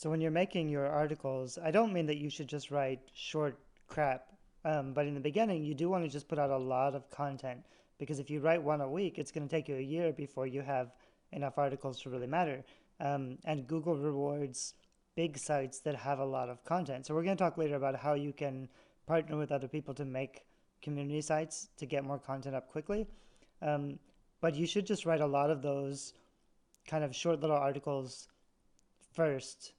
So when you're making your articles, I don't mean that you should just write short crap, but in the beginning, you do want to just put out a lot of content because if you write one a week, it's going to take you a year before you have enough articles to really matter. And Google rewards big sites that have a lot of content. So we're going to talk later about how you can partner with other people to make community sites to get more content up quickly. Um, but you should just write a lot of those kind of short little articles first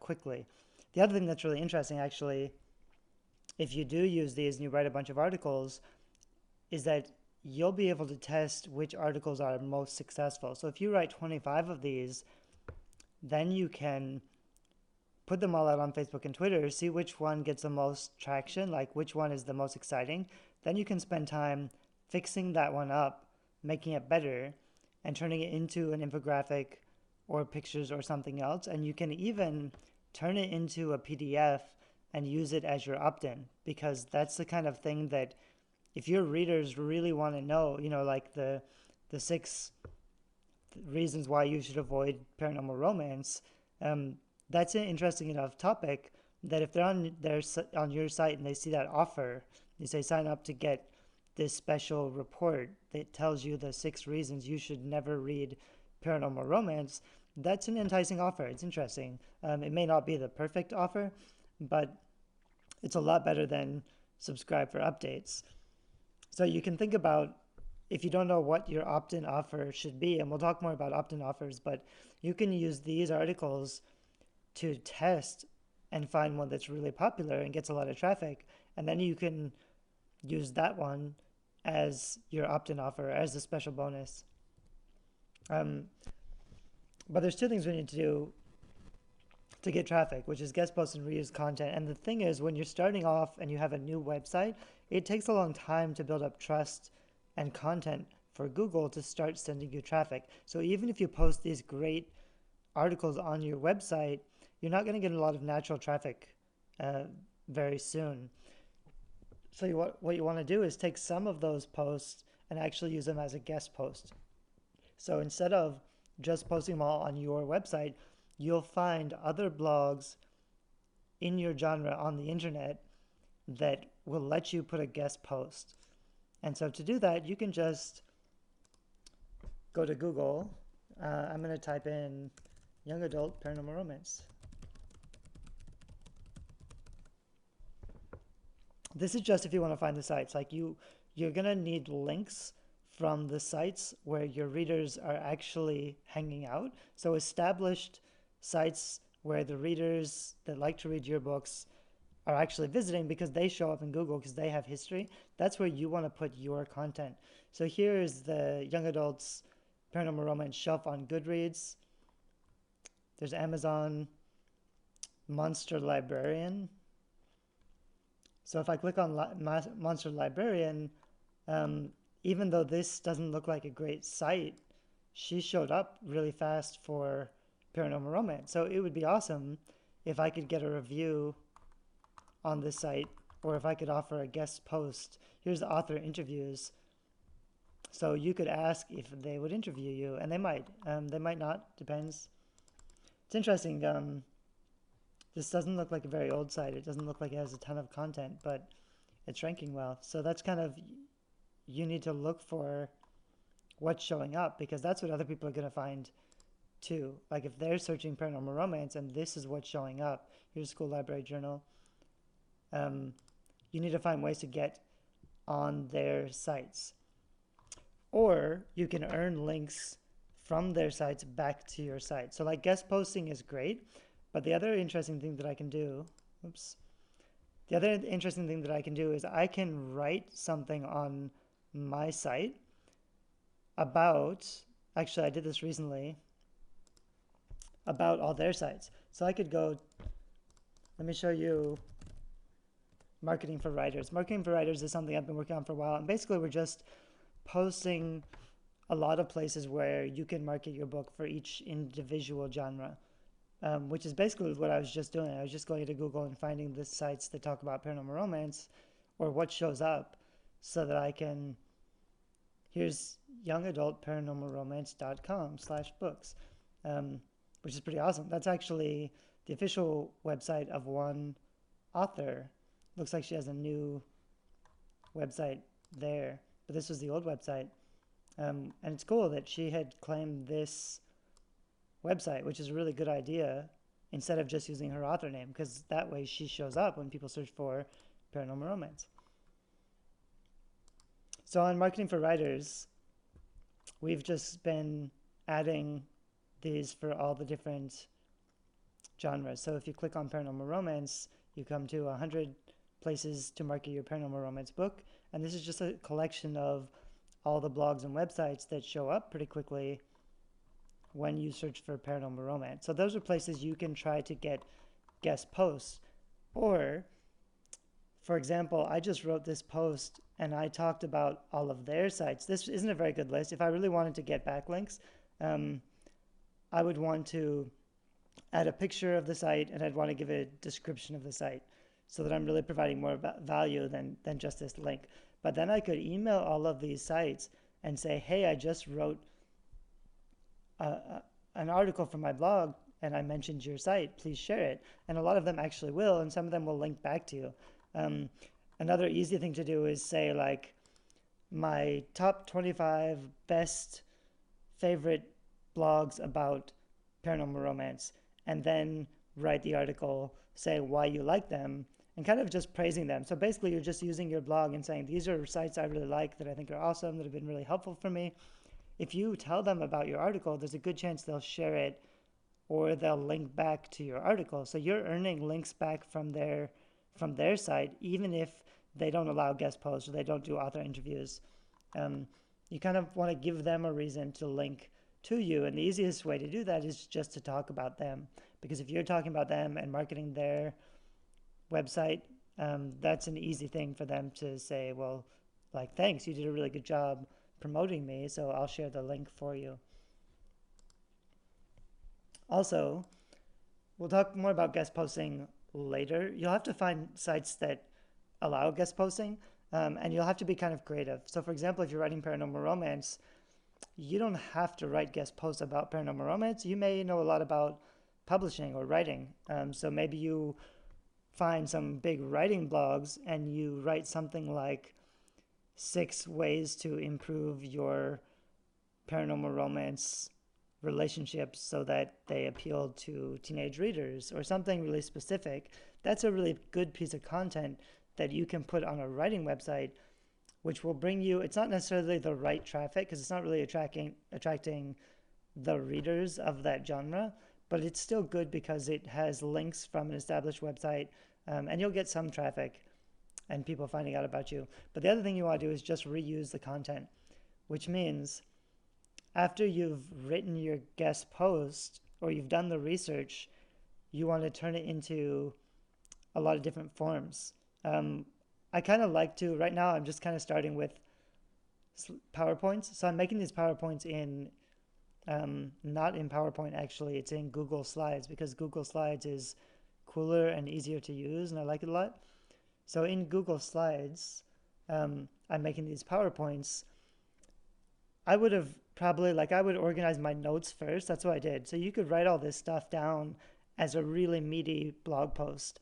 quickly. The other thing that's really interesting, actually, if you do use these and you write a bunch of articles, is that you'll be able to test which articles are most successful. So if you write 25 of these, then you can put them all out on Facebook and Twitter, see which one gets the most traction, like which one is the most exciting. Then you can spend time fixing that one up, making it better, and turning it into an infographic or pictures or something else. And you can even turn it into a PDF and use it as your opt-in, because that's the kind of thing that if your readers really want to know, like the 6 reasons why you should avoid paranormal romance, um, that's an interesting enough topic that if they're on your site and they see that offer, you say sign up to get this special report that tells you the 6 reasons you should never read paranormal romance. That's an enticing offer. It's interesting. It may not be the perfect offer, but it's a lot better than subscribe for updates. So you can think about, if you don't know what your opt-in offer should be, and we'll talk more about opt-in offers, but you can use these articles to test and find one that's really popular and gets a lot of traffic, and then you can use that one as your opt-in offer, as a special bonus. Um, but there's 2 things we need to do to get traffic, which is guest post and reuse content. And the thing is, when you're starting off and you have a new website, it takes a long time to build up trust and content for Google to start sending you traffic. So even if you post these great articles on your website, you're not going to get a lot of natural traffic uh, very soon. So what you want to do is take some of those posts and actually use them as a guest post. So instead of just posting them all on your website, you'll find other blogs in your genre on the internet that will let you put a guest post. And so to do that, you can just go to Google. I'm going to type in young adult paranormal romance. This is just if you want to find the sites. Like you're going to need links from the sites where your readers are actually hanging out. So established sites where the readers that like to read your books are actually visiting because they show up in Google because they have history. That's where you want to put your content. So here's the young adults paranormal romance shelf on Goodreads. There's Amazon Monster Librarian. So if I click on Monster Librarian, even though this doesn't look like a great site, she showed up really fast for paranormal romance. So it would be awesome if I could get a review on this site, or if I could offer a guest post. Here's the author interviews. So you could ask if they would interview you, and they might. They might not, depends. It's interesting. This doesn't look like a very old site. It doesn't look like it has a ton of content, but it's ranking well. So that's kind of, you need to look for what's showing up, because that's what other people are going to find too. Like if they're searching paranormal romance and this is what's showing up, here's School Library Journal. You need to find ways to get on their sites. Or you can earn links from their sites back to your site. So like guest posting is great, but the other interesting thing that I can do, the other interesting thing that I can do is I can write something on my site about, actually I did this recently, about all their sites. So I could go, let me show you marketing for writers. Marketing for writers is something I've been working on for a while, and basically we're just posting a lot of places where you can market your book for each individual genre, which is basically what I was just doing. I was just going to Google and finding the sites that talk about paranormal romance or what shows up so that I can, here's youngadultparanormalromance.com/books, which is pretty awesome. That's actually the official website of one author. Looks like she has a new website there, but this was the old website. And it's cool that she had claimed this website, which is a really good idea, instead of just using her author name, because that way she shows up when people search for paranormal romance. So on Marketing for Writers, we've just been adding these for all the different genres. So if you click on paranormal romance, you come to 100 places to market your paranormal romance book. And this is just a collection of all the blogs and websites that show up pretty quickly when you search for paranormal romance. So those are places you can try to get guest posts. Or, for example, I just wrote this post and I talked about all of their sites. This isn't a very good list. If I really wanted to get backlinks, I would want to add a picture of the site and I'd want to give a description of the site so that I'm really providing more value than just this link. But then I could email all of these sites and say, hey, I just wrote an article from my blog and I mentioned your site, please share it. And a lot of them actually will, and some of them will link back to you. Another easy thing to do is say, like, my top 25 best favorite blogs about paranormal romance, and then write the article, say why you like them, and kind of just praising them. So basically, you're just using your blog and saying, these are sites I really like, that I think are awesome, that have been really helpful for me. If you tell them about your article, there's a good chance they'll share it or they'll link back to your article. So you're earning links back from their site, even if they don't allow guest posts or they don't do author interviews. You kind of want to give them a reason to link to you, and the easiest way to do that is just to talk about them. Because if you're talking about them and marketing their website, that's an easy thing for them to say, well, like, thanks, you did a really good job promoting me, so I'll share the link for you. Also, we'll talk more about guest posting later. You'll have to find sites that allow guest posting, and you'll have to be kind of creative. So for example, if you're writing paranormal romance, you don't have to write guest posts about paranormal romance. You may know a lot about publishing or writing. So maybe you find some big writing blogs and you write something like 6 ways to improve your paranormal romance relationships so that they appeal to teenage readers, or something really specific. That's a really good piece of content that you can put on a writing website, which will bring you, it's not necessarily the right traffic because it's not really attracting the readers of that genre, but it's still good because it has links from an established website, and you'll get some traffic and people finding out about you. But the other thing you want to do is just reuse the content, which means after you've written your guest post or you've done the research, you want to turn it into a lot of different forms. I kind of like to, right now I'm just kind of starting with PowerPoints. So I'm making these PowerPoints in, not in PowerPoint actually, it's in Google Slides, because Google Slides is cooler and easier to use and I like it a lot. So in Google Slides, I'm making these PowerPoints. I would have probably, like, I would organize my notes first. That's what I did. So you could write all this stuff down as a really meaty blog post,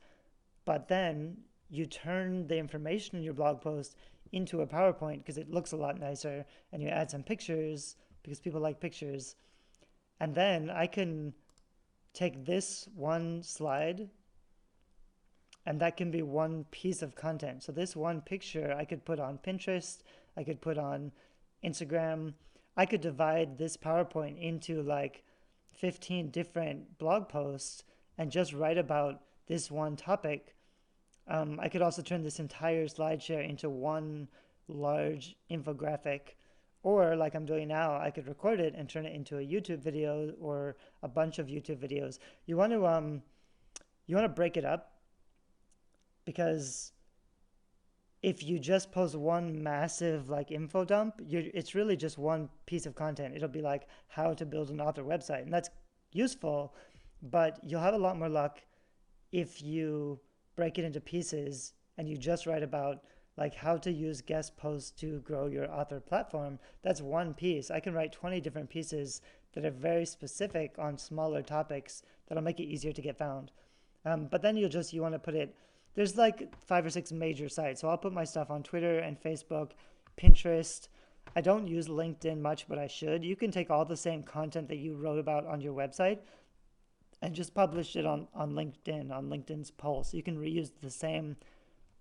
but then you turn the information in your blog post into a PowerPoint because it looks a lot nicer, and you add some pictures because people like pictures. And then I can take this one slide and that can be one piece of content. So this one picture I could put on Pinterest, I could put on Instagram. I could divide this PowerPoint into like 15 different blog posts and just write about this one topic. I could also turn this entire SlideShare into one large infographic, or like I'm doing now, I could record it and turn it into a YouTube video or a bunch of YouTube videos. You want to break it up, because if you just post one massive like info dump, it's really just one piece of content. It'll be like how to build an author website, and that's useful, but you'll have a lot more luck if you break it into pieces and you just write about like how to use guest posts to grow your author platform. That's one piece. I can write 20 different pieces that are very specific on smaller topics that'll make it easier to get found. But then you want to put it, there's like 5 or 6 major sites. So I'll put my stuff on Twitter and Facebook, Pinterest. I don't use LinkedIn much, but I should. You can take all the same content that you wrote about on your website and just publish it on LinkedIn, on LinkedIn's Pulse. You can reuse the same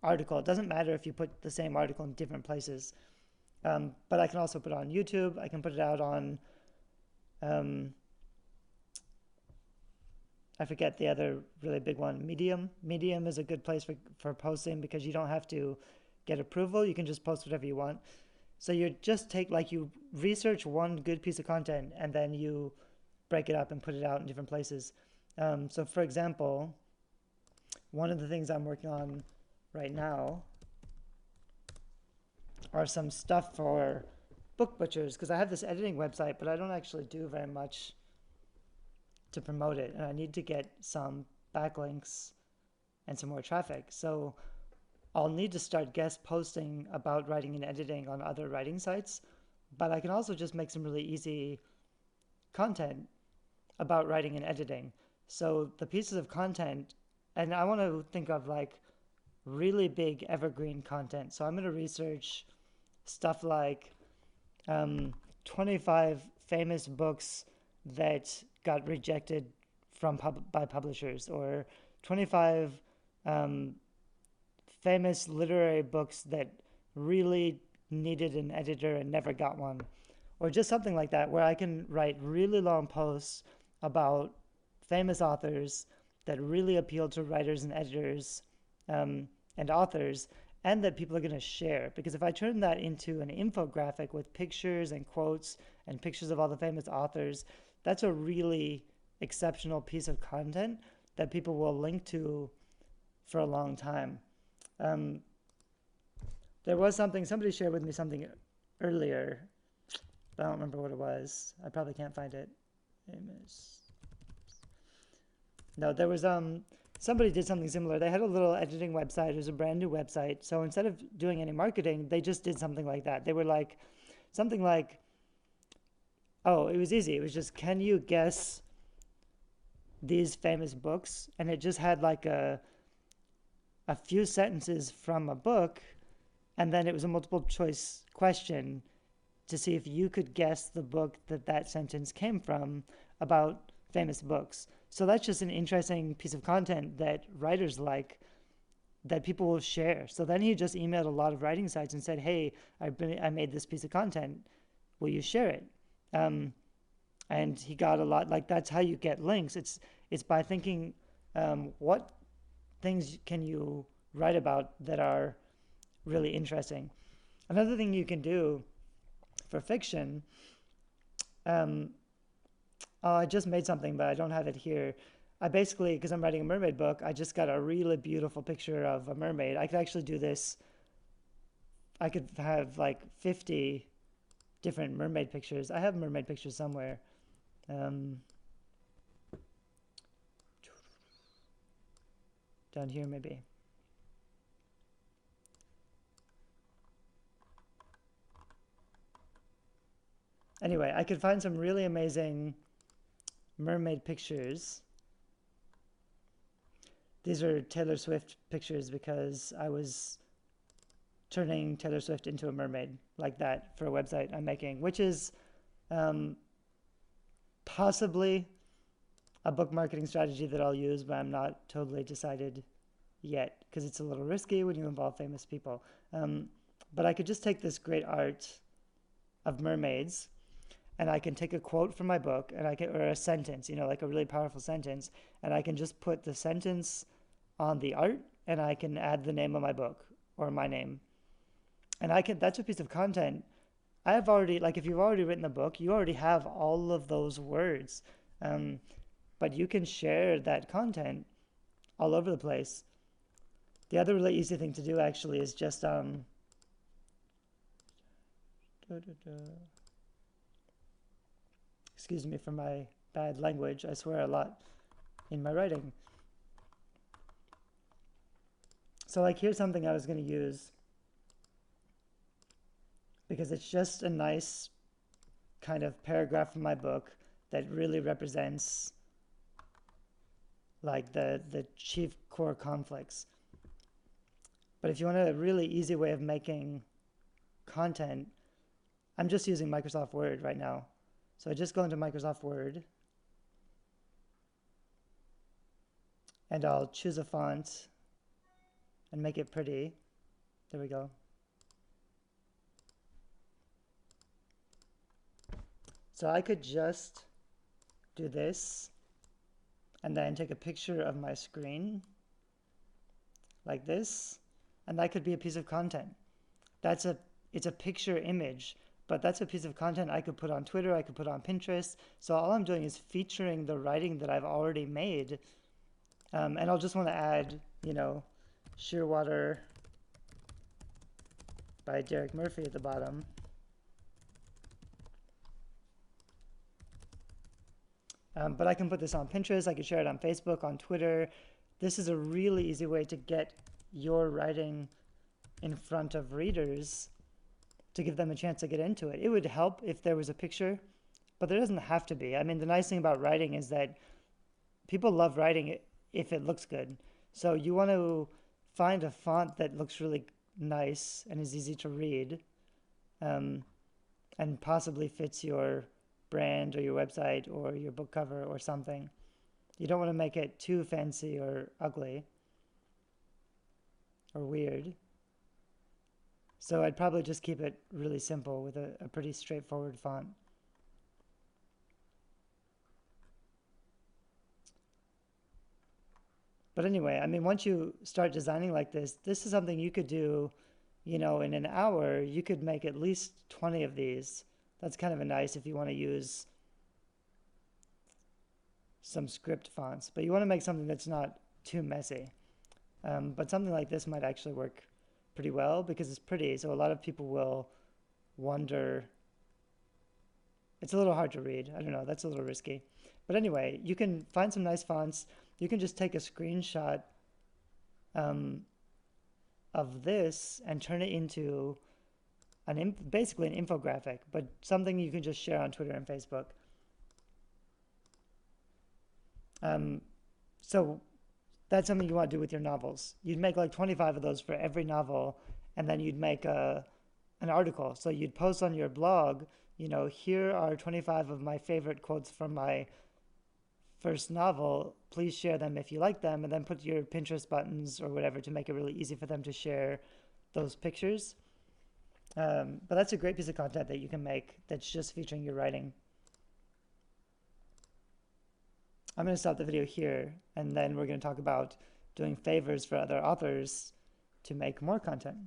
article. It doesn't matter if you put the same article in different places. But I can also put it on YouTube. I can put it out on, I forget the other really big one, Medium. Medium is a good place for posting because you don't have to get approval. You can just post whatever you want. So you just you research one good piece of content and then you break it up and put it out in different places. So for example, one of the things I'm working on right now are some stuff for book butchers, because I have this editing website, but I don't actually do very much to promote it, and I need to get some backlinks and some more traffic. So I'll need to start guest posting about writing and editing on other writing sites, but I can also just make some really easy content about writing and editing. So the pieces of content, and I want to think of like really big evergreen content. So I'm going to research stuff like 25 famous books that got rejected by publishers, or 25 famous literary books that really needed an editor and never got one, or just something like that, where I can write really long posts about famous authors that really appeal to writers and editors and authors, and that people are going to share. Because if I turn that into an infographic with pictures and quotes and pictures of all the famous authors, that's a really exceptional piece of content that people will link to for a long time. There was somebody shared with me something earlier, but I don't remember what it was. I probably can't find it. No, there was somebody did something similar. They had a little editing website. It was a brand new website. So instead of doing any marketing, they just did something like that. They were like, something like, oh, it was easy. It was just, can you guess these famous books? And it just had like a few sentences from a book, and then it was a multiple choice question to see if you could guess the book that sentence came from about famous books. So that's just an interesting piece of content that writers like, that people will share. So then he just emailed a lot of writing sites and said, hey, I made this piece of content. Will you share it? And he got a lot. Like, that's how you get links. It's by thinking, what things can you write about that are really interesting. Another thing you can do for fiction, I just made something, but I don't have it here. I basically, because I'm writing a mermaid book, I just got a really beautiful picture of a mermaid. I could actually do this. I could have like 50 different mermaid pictures. I have mermaid pictures somewhere. Down here maybe. Anyway, I could find some really amazing mermaid pictures. These are Taylor Swift pictures because I was turning Taylor Swift into a mermaid like that for a website I'm making, which is possibly a book marketing strategy that I'll use, but I'm not totally decided yet because it's a little risky when you involve famous people. But I could just take this great art of mermaids, and I can take a quote from my book, and or a sentence, like a really powerful sentence, and I can just put the sentence on the art, and I can add the name of my book or my name. And that's a piece of content. I have already, if you've already written the book, you already have all of those words. But you can share that content all over the place. The other really easy thing to do actually is just, excuse me for my bad language. I swear a lot in my writing. So here's something I was going to use because it's just a nice kind of paragraph from my book that really represents like the chief core conflicts. But if you want a really easy way of making content, I'm just using Microsoft Word right now. So I just go into Microsoft Word and I'll choose a font and make it pretty. There we go. So I could just do this and then take a picture of my screen like this, and that could be a piece of content. It's a picture image, but that's a piece of content I could put on Twitter, I could put on Pinterest. So all I'm doing is featuring the writing that I've already made. And I'll just want to add, you know, Shearwater by Derek Murphy at the bottom. But I can put this on Pinterest, I can share it on Facebook, on Twitter. This is a really easy way to get your writing in front of readers to give them a chance to get into it. It would help if there was a picture, but there doesn't have to be. I mean, the nice thing about writing is that people love writing if it looks good. So you want to find a font that looks really nice and is easy to read, and possibly fits your brand or your website or your book cover or something. You don't want to make it too fancy or ugly or weird. So I'd probably just keep it really simple with a pretty straightforward font. But anyway, I mean, once you start designing like this is something you could do, you know, in an hour. You could make at least 20 of these. That's kind of nice if you want to use some script fonts, but you want to make something that's not too messy. But something like this might actually work pretty well because it's pretty, so a lot of people will wonder. It's a little hard to read. I don't know, that's a little risky. But anyway, you can find some nice fonts. You can just take a screenshot of this and turn it into basically an infographic, but something you can just share on Twitter and Facebook. So that's something you want to do with your novels. You'd make like 25 of those for every novel, and then you'd make an article. So you'd post on your blog, you know, here are 25 of my favorite quotes from my first novel. Please share them if you like them, and then put your Pinterest buttons or whatever to make it really easy for them to share those pictures. But that's a great piece of content that you can make that's just featuring your writing. I'm going to stop the video here, and then we're going to talk about doing favors for other authors to make more content.